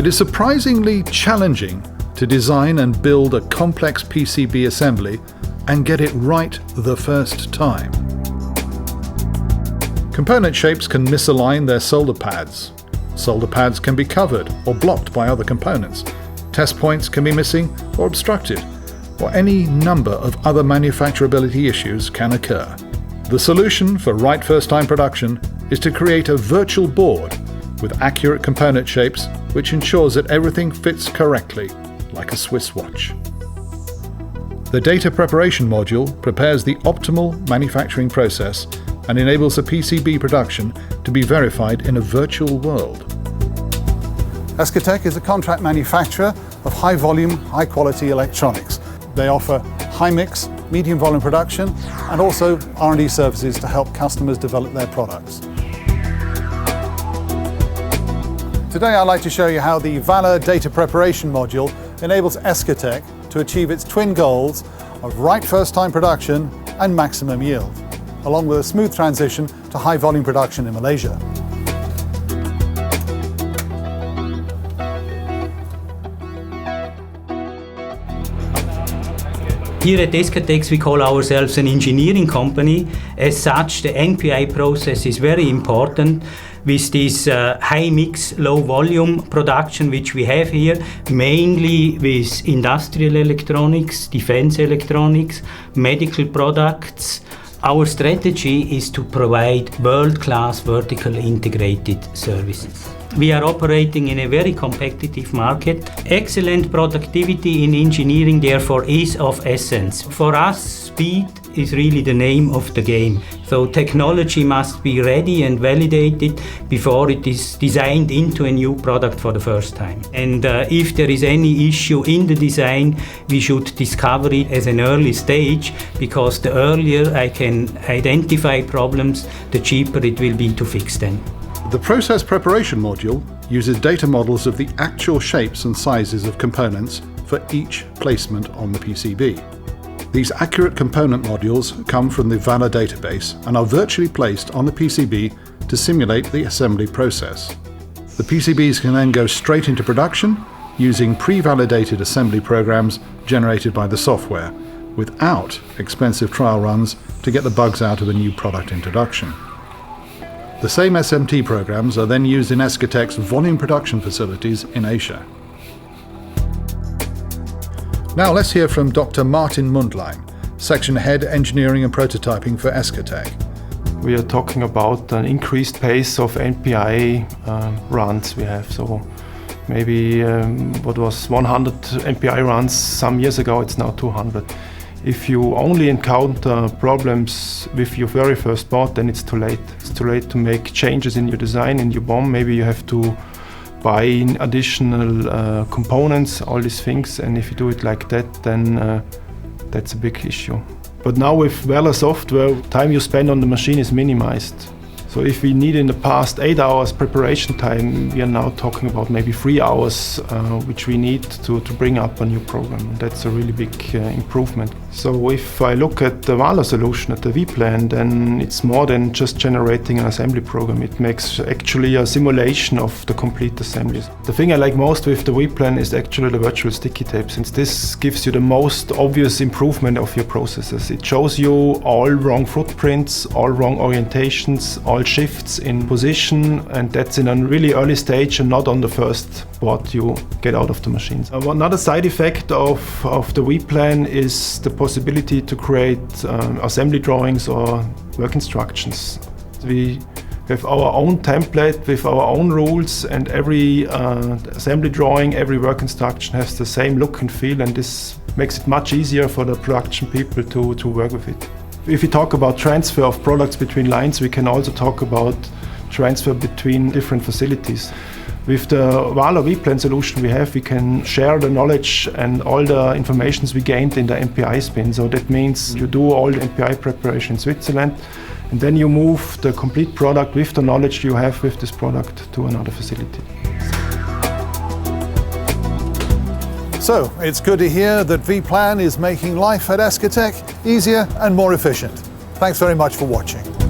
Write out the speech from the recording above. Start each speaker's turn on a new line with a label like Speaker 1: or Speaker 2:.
Speaker 1: It is surprisingly challenging to design and build a complex PCB assembly and get it right the first time. Component shapes can misalign their solder pads. Solder pads can be covered or blocked by other components. Test points can be missing or obstructed, or any number of other manufacturability issues can occur. The solution for right first-time production is to create a virtual board with accurate component shapes which ensures that everything fits correctly, like a Swiss watch. The data preparation module prepares the optimal manufacturing process and enables the PCB production to be verified in a virtual world.
Speaker 2: Escatec is a contract manufacturer of high-volume, high-quality electronics. They offer high-mix, medium-volume production and also R&D services to help customers develop their products. Today I'd like to show you how the Valor Data Preparation module enables Escatec to achieve its twin goals of right first-time production and maximum yield, along with a smooth transition to high-volume production in Malaysia.
Speaker 3: Here at Escatec we call ourselves an engineering company. As such, the NPI process is very important with this high mix, low volume production which we have here, mainly with industrial electronics, defense electronics, medical products. Our strategy is to provide world-class vertical integrated services. We are operating in a very competitive market. Excellent productivity in engineering, therefore, is of essence. For us, speed is really the name of the game. So technology must be ready and validated before it is designed into a new product for the first time. And if there is any issue in the design, we should discover it as an early stage, because the earlier I can identify problems, the cheaper it will be to fix them.
Speaker 1: The process preparation module uses data models of the actual shapes and sizes of components for each placement on the PCB. These accurate component modules come from the Valor database and are virtually placed on the PCB to simulate the assembly process. The PCBs can then go straight into production using pre-validated assembly programs generated by the software, without expensive trial runs to get the bugs out of a new product introduction. The same SMT programs are then used in Escatec's volume production facilities in Asia. Now let's hear from Dr. Martin Mundlein, Section Head Engineering and Prototyping for Escatec.
Speaker 4: We are talking about an increased pace of NPI runs we have. So maybe what was 100 NPI runs some years ago, it's now 200. If you only encounter problems with your very first board, then it's too late. It's too late to make changes in your design, in your BOM. Maybe you have to buy in additional components, all these things. And if you do it like that, then that's a big issue. But now with Valor software, time you spend on the machine is minimized. So if we need in the past 8 hours preparation time, we are now talking about maybe 3 hours, which we need to bring up a new program. And that's a really big improvement. So if I look at the Valor solution, at the vPlan, then it's more than just generating an assembly program. It makes actually a simulation of the complete assemblies. The thing I like most with the vPlan is actually the virtual sticky tape, since this gives you the most obvious improvement of your processes. It shows you all wrong footprints, all wrong orientations, all shifts in position, and that's in a really early stage and not on the first board you get out of the machines. Another side effect of the vPlan is the possibility to create assembly drawings or work instructions. We have our own template with our own rules, and every assembly drawing, every work instruction has the same look and feel, and this makes it much easier for the production people to work with it. If we talk about transfer of products between lines, we can also talk about transfer between different facilities. With the Valor vPlan solution we can share the knowledge and all the information we gained in the NPI spin. So that means you do all the NPI preparation in Switzerland, and then you move the complete product with the knowledge you have with this product to another facility.
Speaker 2: So it's good to hear that vPlan is making life at Escatec easier and more efficient. Thanks very much for watching.